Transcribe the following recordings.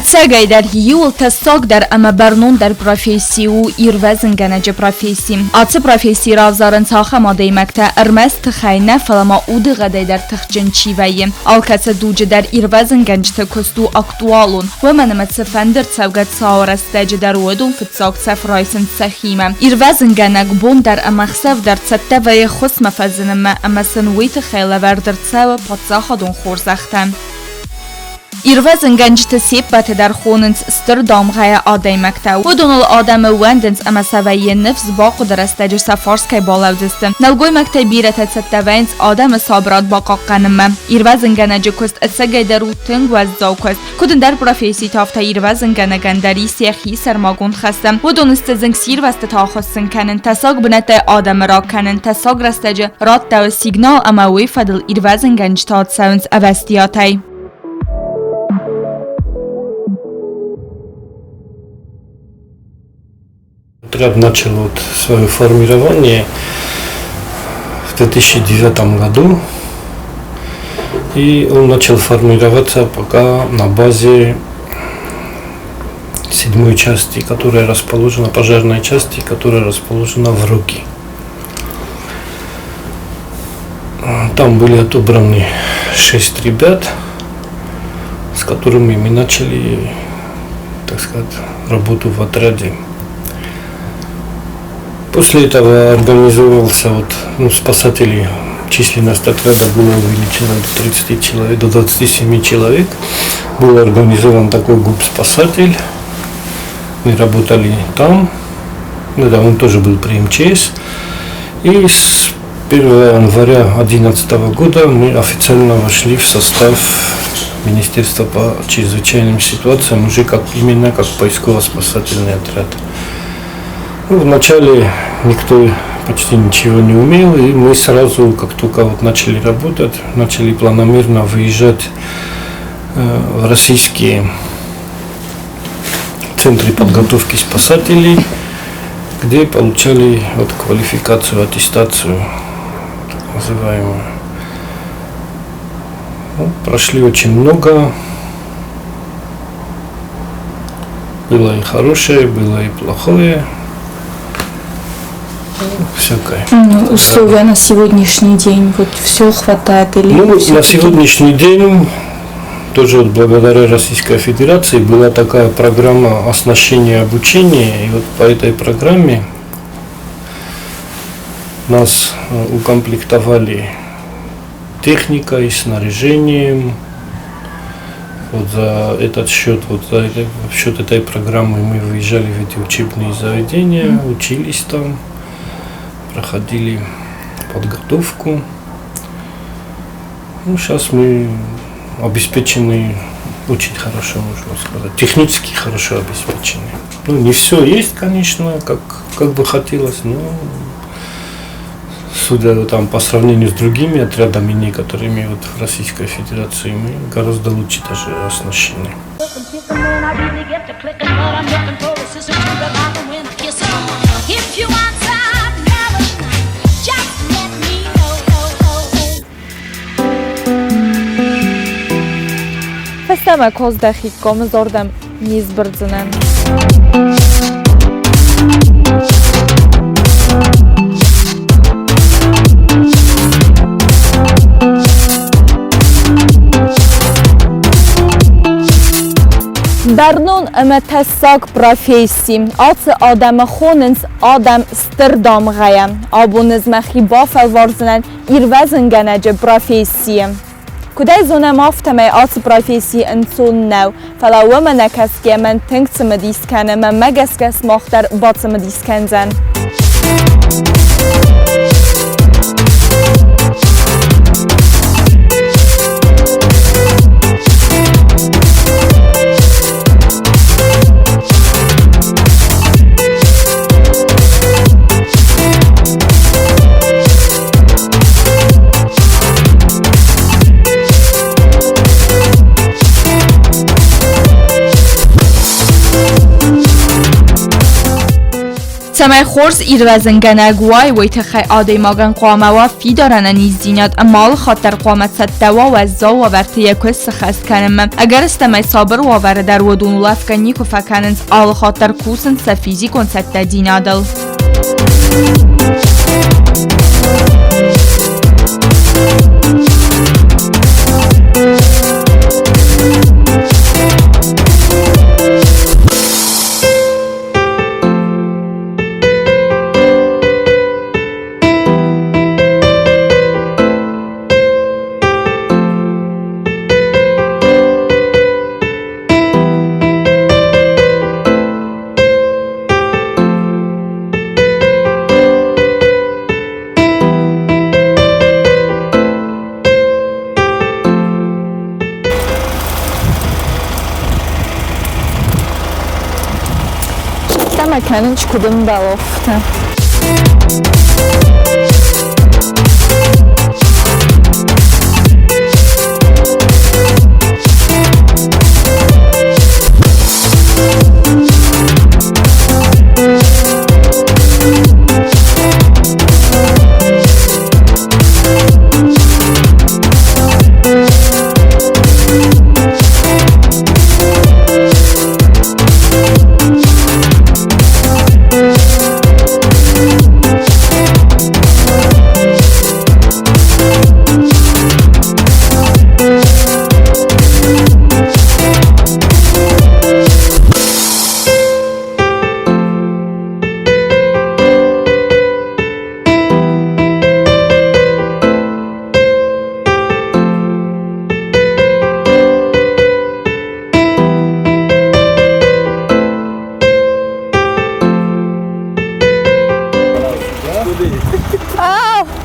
Цегай дар юл тасок дар ама барнун дар профессии у ирвезен генеже профессии. Ацы профессии равзарен цаха мадей мекте эрмес тхайне фалама уды гадей дар тхчен чивайи. Алкаце дуджи дар ирвезен генжте косту актуалун. Веменемет сефендер цевгет саорестеже дар уедун фитсак цефрайсен цехиме. Ирвезен генег бун дар амахсев дар цеттеве خصم فزنم اما سنویت خیلی وردر تساو پاتزاخدون خورزخته. ایروزن گنجت سیبت در خوننس استردام غای آدای مکتاو. ودون الآدم وندنس اما سوایی نفس باقو در استجر سفارس که بالاو دستم. نلگوی مکتای بیرت ستوینس آدم صابرات باقا قنمم. ایروزن گنج کست اتسگای در روتنگ و از زاو کست. کدن در پروفیسی تافتا ایروزن گنگن دری سیخی سرماگون خستم. ودون استزنگ سیر وست تاخستن کنن تساق بنت آدم را کنن تساق رستجر رات دو سیگنال اما وی فدل ایروزن گنج تاد سونس اوستیاتای. Отряд начал свое формирование в 2009 году, и он начал формироваться пока на базе 7-й части, которая расположена, пожарной части, которая расположена в Руки. Там были отобраны 6 ребят, с которыми мы начали, так сказать, работу в отряде. После этого организовался спасатели, численность отряда была увеличена до 30 человек, до 27 человек. Был организован такой губ-спасатель. Мы работали там. Да, он тоже был при МЧС. И с 1 января 2011 года мы официально вошли в состав Министерства по чрезвычайным ситуациям, уже именно как поисково-спасательный отряд. Вначале никто почти ничего не умел, и мы сразу, как только начали работать, начали планомерно выезжать в российские центры подготовки спасателей, где получали квалификацию, аттестацию, так называемую. Прошли очень много. Было и хорошее, было и плохое. Всякое. Условия на сегодняшний день, все хватает или на сегодняшний день тоже благодаря Российской Федерации была такая программа оснащения обучения, и по этой программе нас укомплектовали техникой, снаряжением. За этот счет, за счет этой программы мы выезжали в эти учебные заведения, учились там, проходили подготовку. Сейчас мы обеспечены очень хорошо, можно сказать, технически хорошо обеспечены. Не все есть, конечно, как бы хотелось, но судя по сравнению с другими отрядами, некоторыми в Российской Федерации, мы гораздо лучше даже оснащены. Фестаме коздахит комзордам низбрдзенен. Дарнун эмэтесак профессии. Ацы адама хоненс адам стырдам гая. Абуныз махиба фалварзенен ирвезен генеже профессии. Кудай зона мафтамай ацы профессии انسون نو. فلا ومن كسكي من تنكت مديس كان من مجسكس مختر باط مديس كنزن. سمای خورس ایروزن گنگوای ویتخی آدی ماگن قوامه و فی دارن نیزینات امال خاطر قوامت ستوا و زا و ورتی کس خست کنم اگر استمای صابر و ور در ودون لفکنی که فکننز آل خاطر کوسن سفیزی کن ست دینادل مکانش کدوم بافته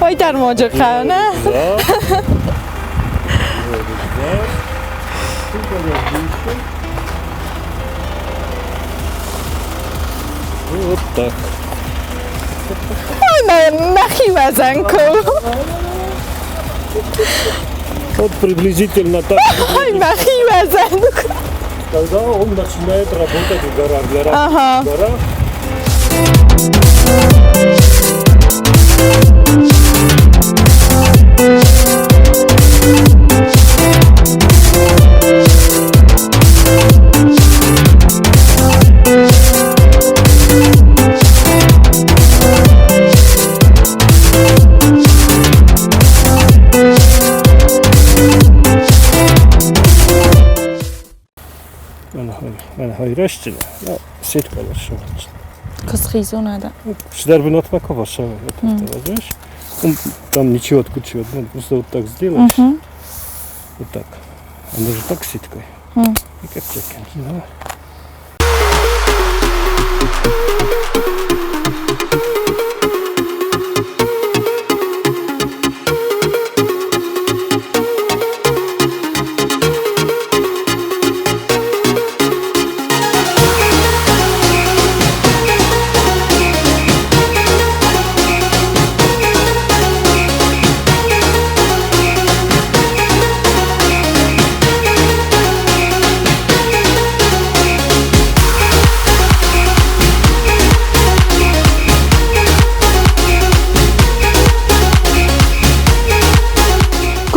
وای در ماجر خانه Вот так. Ой, нахи вазанку. Вот приблизительно так. Ой, нахи вазанку. Когда он начинает работать в горах. Ага. من hayreşçine. Ya setka var şu an. Kız хизу надо. Шдербин отмакова шава. Возьмешь? Там ничего откучивать. Просто вот так сделаешь. Вот так. Она же так ситкой. И как чекин. Давай.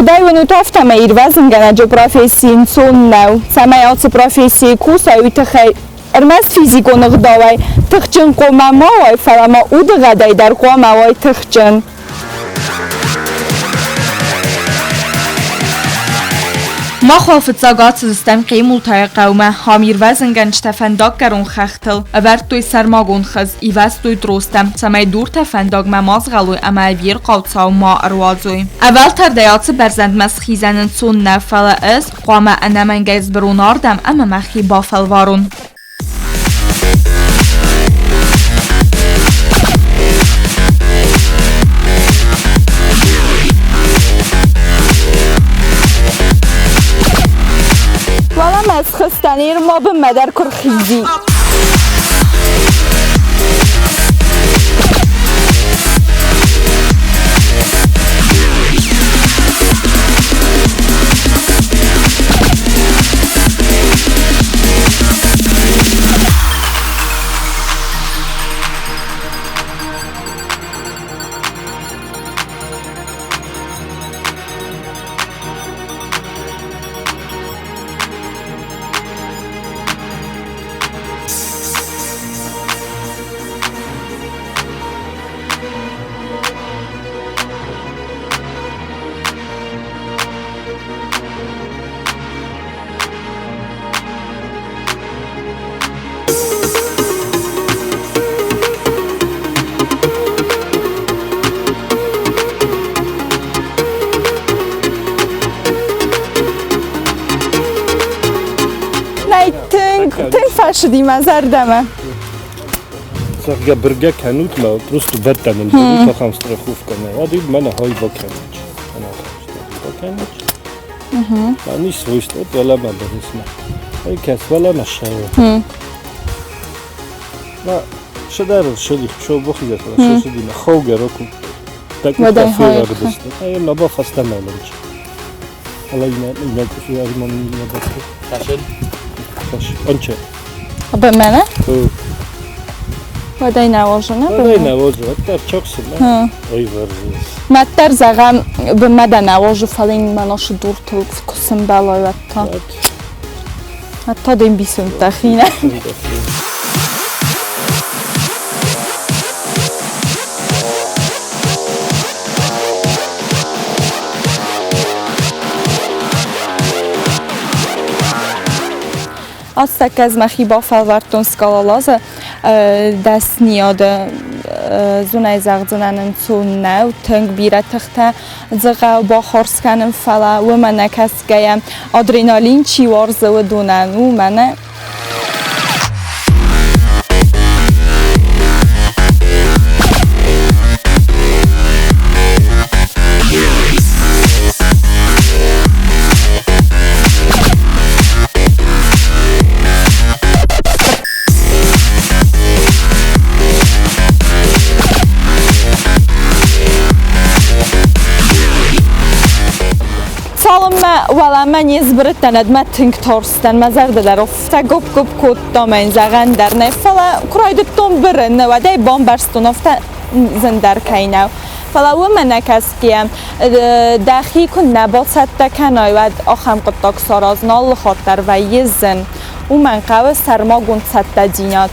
Кудай вину тофтаме ирвазен ганаджо профессиин соннау. Самай алцы профессии куса уйтахай эрмас физиконыг давай. Тыхчын комамавай фалама удыгадай дар комавай тыхчын. ما خافتزاگات سیستم قیمول تای قومه هامیر وزنگن تفنداگ گرون خختل اورد توی سرماگون خز ایوز توی دروستم سمای دور تفنداگ مماز غلوی اما ویر قوتساو ما اروازوی اول تردیات برزند مسخیزنن سون نفل از قوامه انمن گیز برون آردم اما مخی بافل وارون از خستنیر ما به مدر کرخیزی Ten farszy ma zardama. Zarga brga kanut ma po prostu bertanem, to ham strachówkę na wody, mana hoj bokeneć. Bokeneć. Ani swójstwo, wala ma bezna. Oj kas, wala ma szały. No, przedarł, szeli, przeobuchi za to, szeli na hołgę roku. Tak u kafira gdyste. A jem na bofa stanąć. Ale inne kafira mam nie bofu. Taszel? Taszel, oncie. Aby mnie? Wadaj nałożę, no? Wadaj nałożę, a teraz czoksy, no. Oj, bardzo. Matar zagam by mada nałożę, ale nie ma noszy durtul w kusymbalo i to. A to dym bisum tachina. Asta kez ma chyba falvartun skololoze dasni od zunaj zardzunanym cunnew tęg bira tachta zga bohorskanym fala łymane kasgeja adrenalin ciwor złydunan łymane. Wala ma niezbrytne nad ma tinktorsten ma zarda darów ta gup kut domain zagandarne fala krajdy tom byrne wadaj bombarstunov ta zandar kainaw fala łymene kaskiem dahi kun nabocat ta kanoj wad ocham kotok soroz nol hotar va yezin uman qawe sarmogun satta dinat.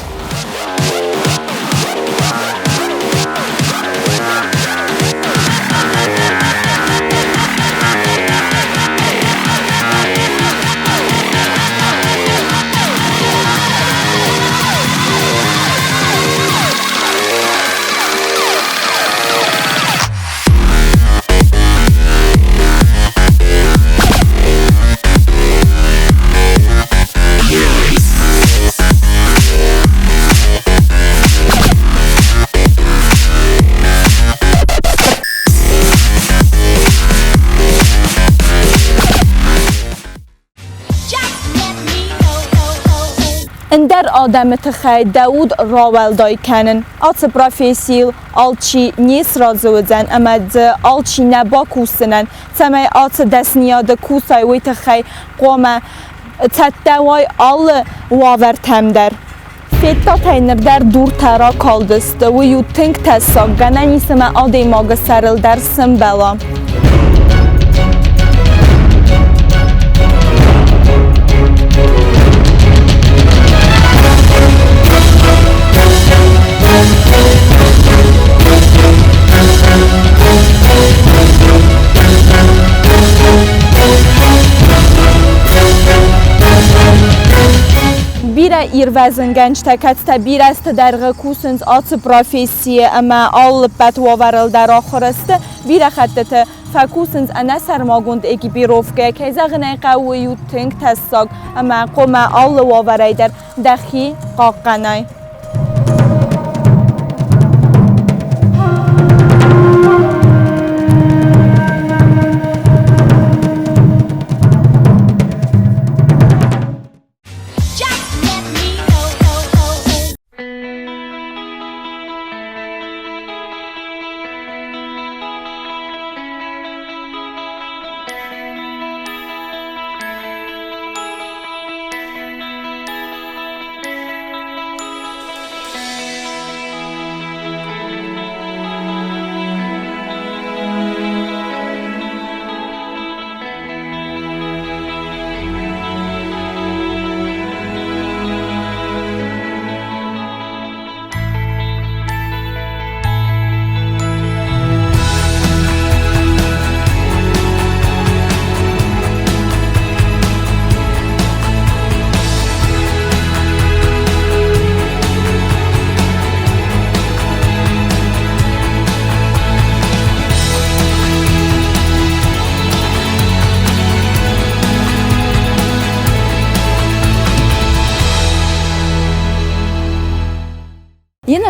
Ender adamı tıxay Davud Rawalday kanin atı profesil alçı nesrazıwıdan ama alçı nabakusinan tamay atı desniyada kusay ve tıxay qoma tattaway al waver temder Fetta taynır der dur tara kaldıstı ve yutink tessak ganan isme aday maga sarıl der simbela. Bira irvezin genç tekatsta birasta derge kusins atı profesiye ama al petwa varıl der ahırıstı bira xattete fakusins ana sermagund eki birovke kezagine qawi yutink tessak ama qoma al wavarayder dahi qaqanay.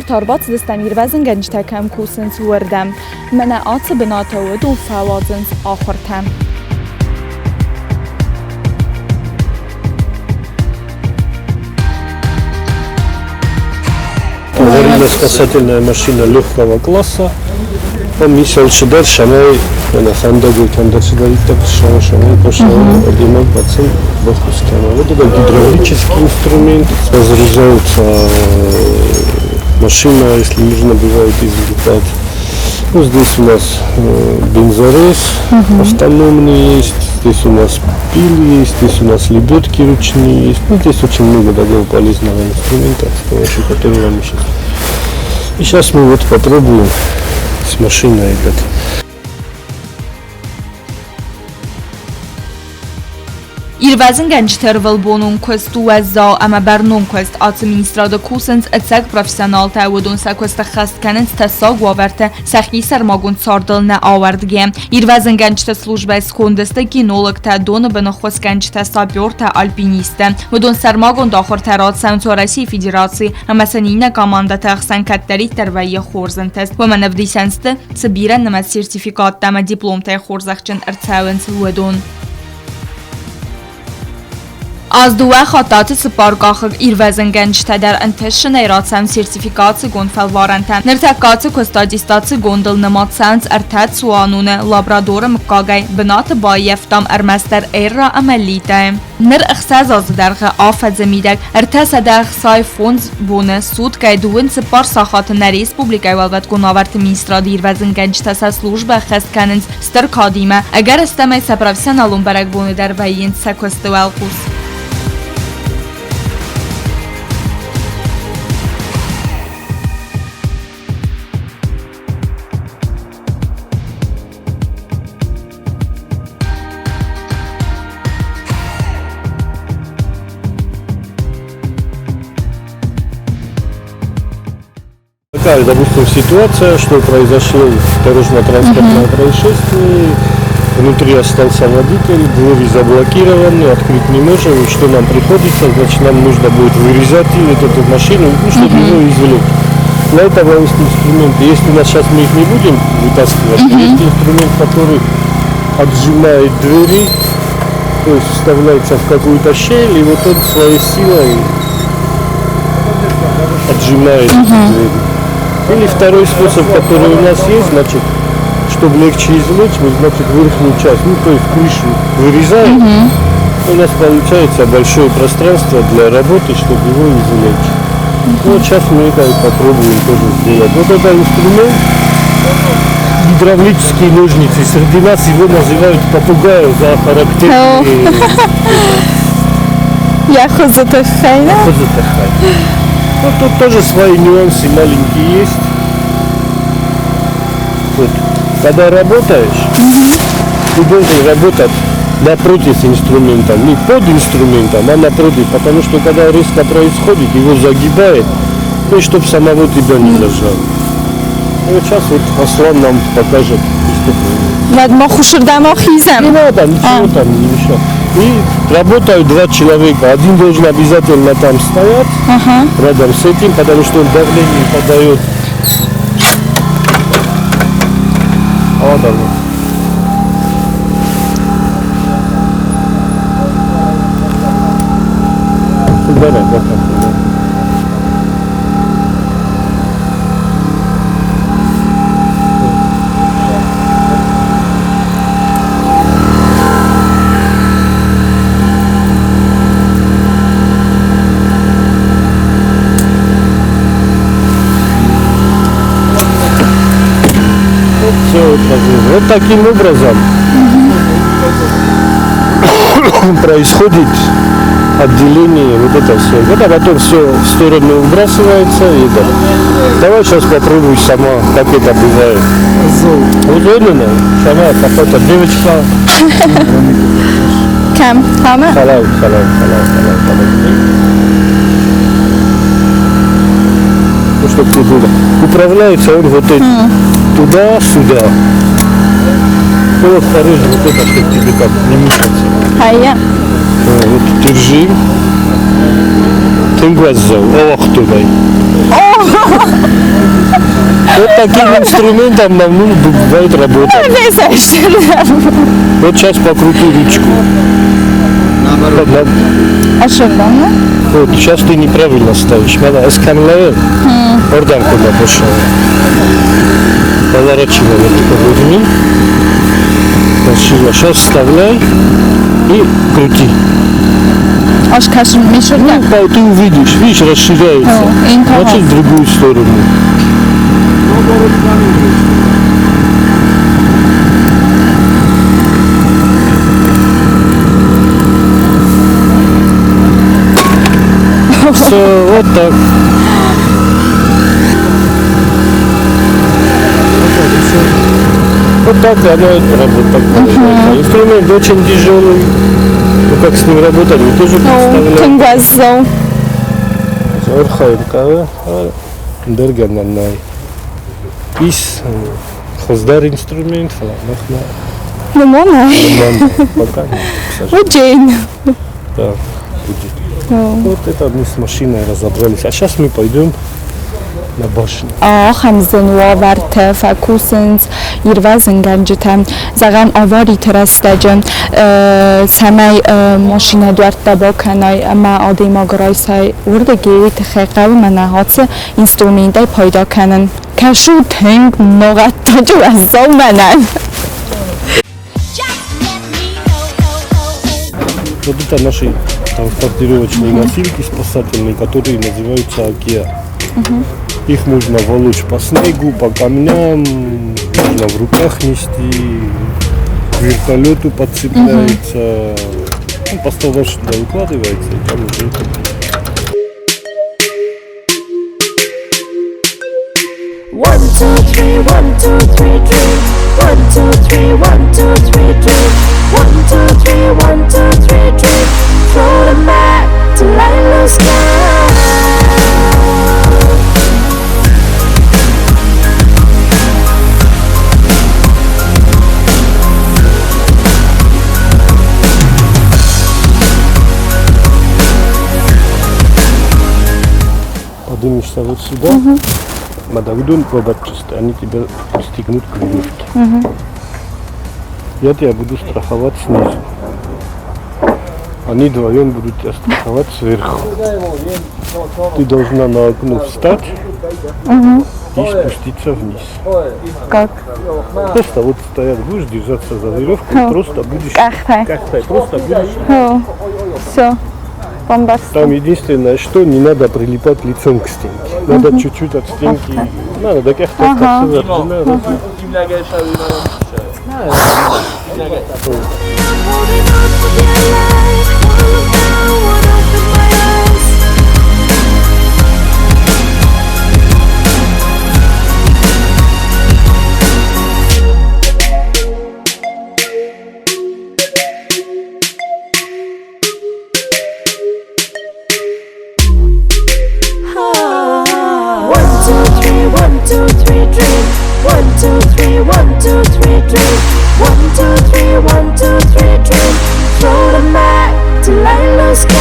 Tarbat destami rwezin genç tekem kusins wordem. Mene atı binatağı du fawazins ahortem. Аварийно-спасательная машина легкого класса. Мисал Шидар Шамай, она Фандагу Кандасидарит, Шамай пошла отдельно пацан в Ахускяна. Вот это гидравлический инструмент. Разрезается машина, если нужно, бывает извлекать. Ну, здесь у нас бензорез автономный есть, здесь у нас пилы есть, здесь у нас лебедки ручные есть. Ну, здесь очень много такого полезного инструмента, с помощью которого мы сейчас. И сейчас мы вот попробуем с машиной этот. Իրվազն գանջթեր վլբոնուն քստ ուեզա ամա բեռնուն քստ ացը մինիստրադը քուսենց ըցակ պրոֆեսիոնալ տայուդուն սակվստը խաստկանենց տեսող վավերտը սախի սարմագուն ծորդլնը ավարդգե Իրվազն գանջթը служба սկոնդստը կինոլոգ տա դոնը բնախոս գանջթը սապյոր տա ալպինիստը Մդուն սարմագուն դախոր թարած Սանցորասի Ֆեդերացի ամասանինա կամանդա տախսան կատտարի տրվայի խորզընտես Ոմանավ դիսանստը ծբիրը նմա սերտիֆիկատ տամա դիպլոմ տայ խորզախչն ըրցավենց ուեդուն Ազդուա խատացը սպարկախը իրվեզն գենջթա դար ընթեշը նայրացան սերտիֆիկացը գոնֆալ վարանտան Նրթակացը կոստադիստացը գոնդլ նմացանց ըրթած սուանունը լաբրադորը մկագայ բնատը բայեվտամ ըրմեստեր էրրա ամելիտը Նր ըխսազ ազդարղը աֆաձը միդակ ըրթասը դարղ սայ ֆոնզ բոնը սուտ կայդուын սպար սախատը ռեսպուբլիկայ վալվատ գոնավարդը մինիստրադի իրվեզն գենջթասա սլուժբա խեսկանենց ստր կադիմը Ագար ստամայ սապրավսյանալուն բարակ բոնը դարվային սակոստուալ խուս Такая, допустим, ситуация, что произошло дорожно-транспортное происшествие, внутри остался водитель, двери заблокированы, открыть не можем, и что нам приходится, значит, нам нужно будет вырезать эту машину, ну, чтобы его извлечь. Для этого есть инструменты, если у нас сейчас мы их не будем вытаскивать, есть инструмент, который отжимает двери, то есть вставляется в какую-то щель, и вот он своей силой отжимает двери. Или второй способ, который у нас есть, значит, чтобы легче извлечь, мы, значит, верхнюю часть, ну, то есть крышу вырезаем, у нас получается большое пространство для работы, чтобы его извлечь. Ну, вот сейчас мы это попробуем тоже сделать. Вот это инструмент, гидравлические ножницы, среди нас его называют попугаем за характерные... Я хозатахайна. Ну, тут тоже свои нюансы маленькие есть. Вот. Когда работаешь, ты должен работать напротив инструмента, не под инструментом, а напротив, потому что когда резко происходит, его загибает, ну, чтобы самого тебя не зажало. И вот сейчас вот Аслан нам покажет преступление. Не надо, ничего там не мешает. И работают два человека. Один должен обязательно там стоять, рядом с этим, потому что он давление подает. Вот оно. Вот таким образом происходит отделение вот это все. Вот, а потом все в сторону выбрасывается. И это. Давай сейчас попробуй сама, как это бывает. Вот именно, сама какая-то девочка. Кем? Хамы? Халал. Ну, чтобы ты было. Управляется он вот этим. Туда-сюда. Ну вот второй же вот это, чтобы тебе как не мешаться. Вот держи. Ты глаз взял. Ох ты дай. Вот таким инструментом нам бывает работать. Вот сейчас покрути ручку. Ошибка. Вот, сейчас ты неправильно ставишь. Надо эскамловать. Ордан куда пошел. Поворачивай, вот поверни. Красиво. Сейчас вставляй и крути. Аж кашин мешает. Ну, ты увидишь, видишь, расширяется. Значит, в другую сторону. Все, вот так. Вот так оно работает. Инструмент очень тяжелый. Ну как с ним работать, вы тоже представляете. Тингваззоу. Орхаевка, Дергананай. Из хоздар инструмент, фламахна. Ну, мона. Пока. Очень. Да, будет. Вот это мы с машиной разобрались. А сейчас мы пойдем на башню. Хамзанوا ورت فکوسنز یروازن گنجتم زغن آواری ترستجن سمی ماشین دوارت دبا کنای اما آدی ما گرایسای ورده گیری تخیقه و منهات اینسترومنت پایدا کنن کشو تنگ نوغت تاجو از زو منن Вот это наши транспортировочные носилки спасательные, которые называются «Океан». Их можно волочь по снегу, по камням, можно в руках нести, к вертолету подцепляется, ну, поставишь туда укладывается и там уже. One, two, three, one, two, three, dream. One, two, three, one, two, three, dream. One, two, three, one, two, three, dream. Throw the mat to light the sky. Поднимешься вот сюда, Мадавидон пробачисты, они тебя пристегнут к веревке. Я тебя буду страховать снизу. Они вдвоем будут тебя страховать сверху. Ты должна на окно встать и спуститься вниз. Как? Просто вот стоять будешь, держаться за веревку, просто будешь просто будешь. Все. Бомбаст. Там единственное, что не надо прилипать лицом к стенке. Надо чуть-чуть от стенки. Надо до каких-то One, two, three, dream. One, two, three, one, two, three, dream. One, two, three, one, two, three, dream. Throw the mat to light the sky.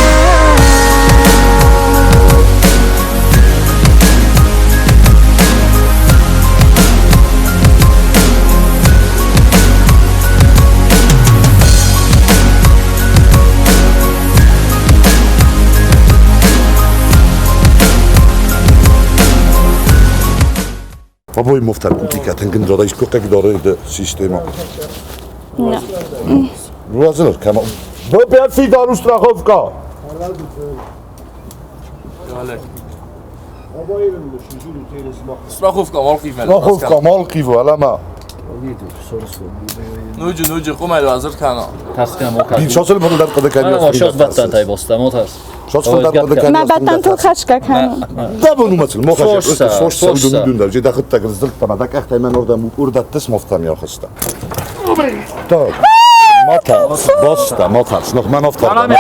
Poi moftar kutika ten dora iskokak dora de sistema. No. Rozumiem, kama. Bo pierwszy daru strachowka. Strachowka malkiv men. Strachowka malki wala ma. Nuju قوم hazır kana. Bir şosel bunu dar kada kaniyor. Ama şos battan tay bosta motor. Şosel dar kada kaniyor. ما بدن تو خشکه کنم Da bunu mesela mokaş. Soşsa, Soşsa soşsa. dönü döndür. Ceda hıtta kızdık bana da kahta hemen orada tes moftan ya hasta. Tak. Motor, bosta, motor. Noch man oftar.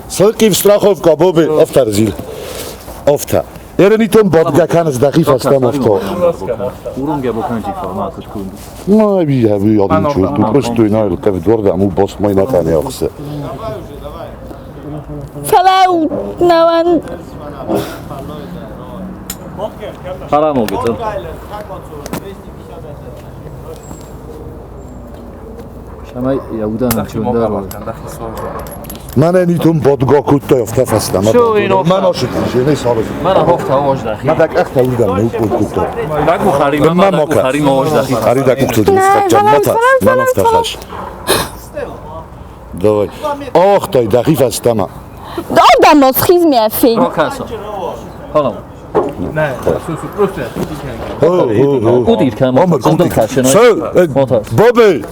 Solki strachowka boby oftar zil. Oftar. Ерениton бодга канс дахиф астам авто. Urun gebo kanji format kundu. ما بيها بيض نشوف تبرشتو ينايل كيف تورد عمو بوس ما يناتاني أخسر فلو نوان حرام وقت شما یهودا هم چون دار من نیتون بادگاه کود تفت هستم شو اینو من عاشق میشه نیست حالا من هفت هواش داخل من دک اخت بودم نه کود کود دکو خریم من دکو خریم هواش داخل خرید دک کود من افتخاش давай آخ تای دقیق هستم Adam rozchiz mnie film. کاسا حالا Ne, su proste. Gudír kell بابی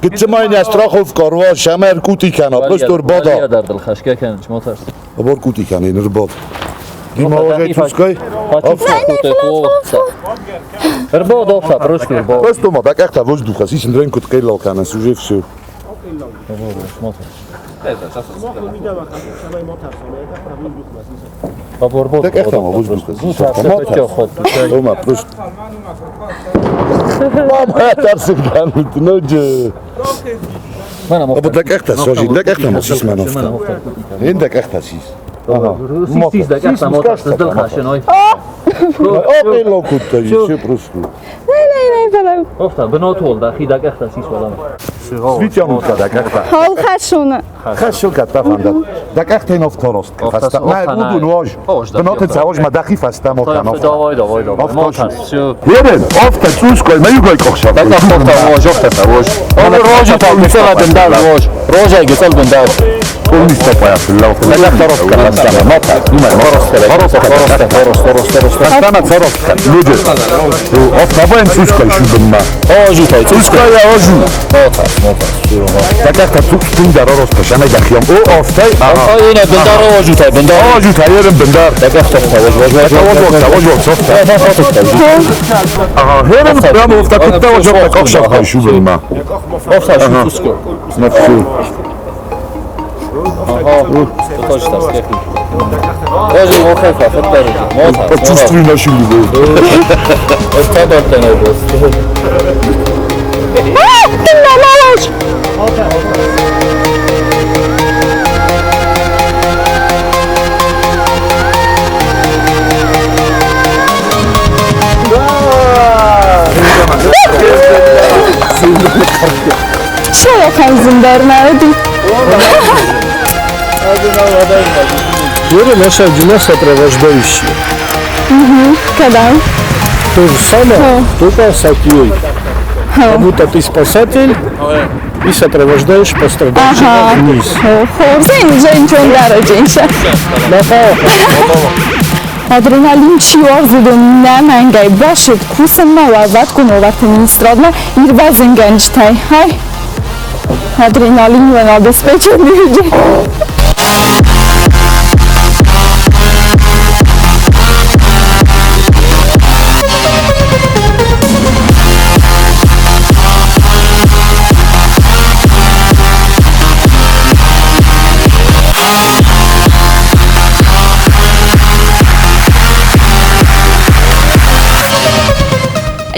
گچه ما این استراخوف کاروا شمر کوتی کنه بستور بادا در دل خشکه کنه چه موترس بار کوتی کنه این رو باد این آقای توسکای Erbo dofa, prosto erbo. Просто ма так ехта воздуха, си синдрен код кајлал кана суже всё. Так ехта ма воздуха. Дома просто. Мама тарсик ганут ноџ. Або так ехта сожи, так ехта ма сис манов. Ин так ехта сис. Siz de gel tam ortasız dil kaşın oy. Окей локута, всё просто. Ofta, benot oldu, xida gəhta sis olan. Свитјано так ехта. Hal xashuna. Хашо ката фанда. Так ехта ин офторост. Хаста. Не, буду нож. Бенот цаож ма дахи фаста мо канов. Davay. Motas, şu. Yerен, офта цуской, ма югой кохша. Tak ofta voj, ofta voj. Onu roja tam mesela bindar voj. Roja güzel bindar. Полни стопаја филау. Так ехта роска фаста. Мота. Има роста. Фастана цароска. Луѓе. Офта боен цуской шубма. Oju tay. Цуской ја ожу. Motas. Так ехта цускунда роска, шана дахиам. О офтай. Aa yine bindar oju tay, bindar. Ожу таерен бендар. Tak ofta voj. Софта. Ага, херен прямо офта кутта ожу так кохша хай шубма. Ofta şu tusko. На всё. To jest tak sklepy. Oju mocha, fetler. Motas. Почувствуй нашу любовь. Ofta dörtte ne bu? Co jakaś zimbermeldi? Веры наша Дина сопровождающая. Когда? То же самое, только с Акией. Как будто ты спасатель и сопровождаешь пострадавших вниз. Xo'rsan, jang darajangsa. Adrenalin чёрзидо намангай бошид кусанма вазат куноват министродна ирвазен ганчтай. Хай. Адреналин вен обеспеченный люди.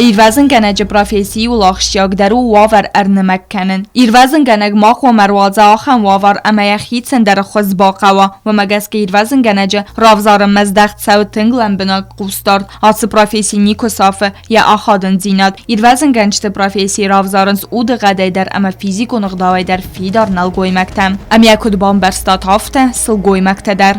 Իրվազն գանեջը պրոֆեսիի ու լախշյակ դարու ուավար արնմակ կանն։ Իրվազն գանեգ մախ ու մարուազա ախան ուավար ամայախիցն դարը խոզ բաղավա ու մագաս կը իրվազն գանեջը ռավզարը մզդաղ ծաու թնգլան բնակ կուստար ացը պրոֆեսի նիկոսաֆը յա ախադն զինատ իրվազն գանջտը պրոֆեսի ռավզարնց ու դղադայ դար ամա ֆիզիկ ու նղդավայ դար ֆիդար նալ գոյմակտամ ամյակուդ բամբերստատ հաֆտը սլ գոյմակտը դար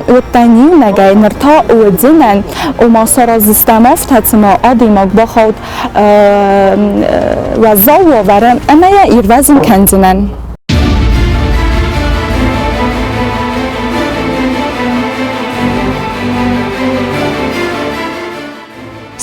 وتاني نجاي نرتا ودينا وما صار زستماف تاتما عادي مقبخود وزاو ورم أما يا إيروازن كنزنن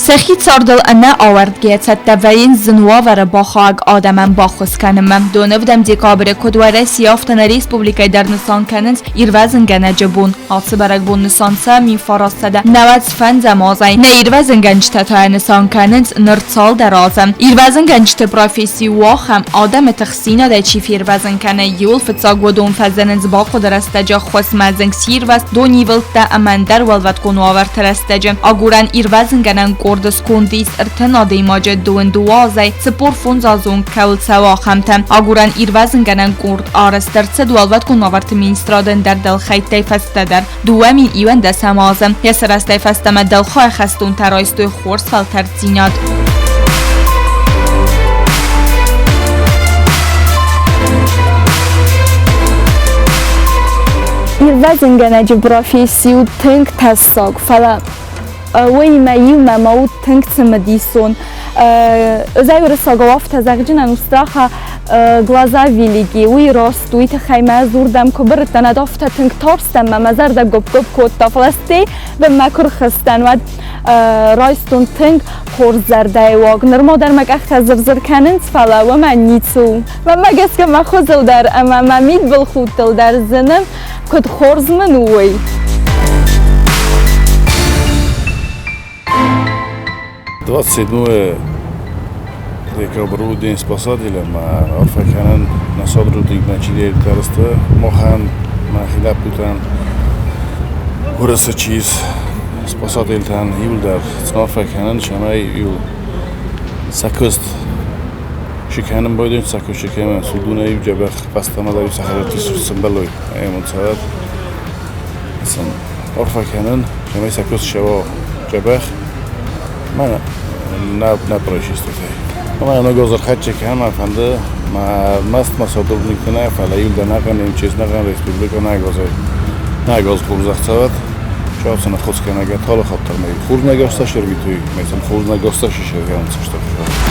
Sexi tsardal ana avard getsette ve in zınuvara baxag adamın baxız kanımım. Dönüvdem dekabr kodvare siyaftana Respublikay der nisankanız irvezin genece bun. Atsı barak bun nisansa min farastada. Nevet fen zamazay. Ne irvezin gençte ta nisankanız nırtsal derazım. İrvezin gençte profesi waxam adam تخسینا در چی فیروزن کنه یول فتساگ و دون فزنز با قدر استجا خوش مزنگ سیروز دو نیول تا امن در ولوت کنو آور ترستجا آگورن ایروزن گنن گردس کندیس ارتنا دیماج دون دوازه سپور فونز آزون کول سوا خمتم آگورن ایروزن گنن گرد آرستر سد ولوت کنو آور تمینسترادن در دل خیت تیفسته در دوامین ایون دسمازم یسر است تیفستم دل خواه خستون ترایستوی خورس فلتر زیناد İrvezin geneci profesiyu tınk tessag fala وی میو مماود تنگ تمدیسون زایور ساگواف تزاجنا نستراخا غلازا ویلیگی وی راست وی تخیمه زوردم کبرت ندافت تنگ تارستم مزار د گب گب کود تفلستی و مکر خستن و رایستون تنگ خور زرده واگ نرما در مگ اخت زرزر کنن فلا و من نیتو و مگس که مخوزل در اما ممید بل خودل در زنم کد خورز من وی декабру день спасателя ма арфаканан насадрудик начидер тарста мохан махилап бутан ураса чиз спасательтан юлдар снарфаканан шамай юл сакост шиканан бойден сакост шиканан судуна ив жабах пастамалави сахарати сумбалой эмонсад асан арфаканан шамай сакост шаво жабах мана на происшествие. ما نگذار خدشه که همه فنده مست مصادر میکنه فعلی ده نگن این چیز نگن ریسپوبلیکا نگاز خورز اختواد شاید سنه خود که نگه تال خاطر میگه خورز نگاسته شربی توی میزم خورز نگاسته شربی هم سشته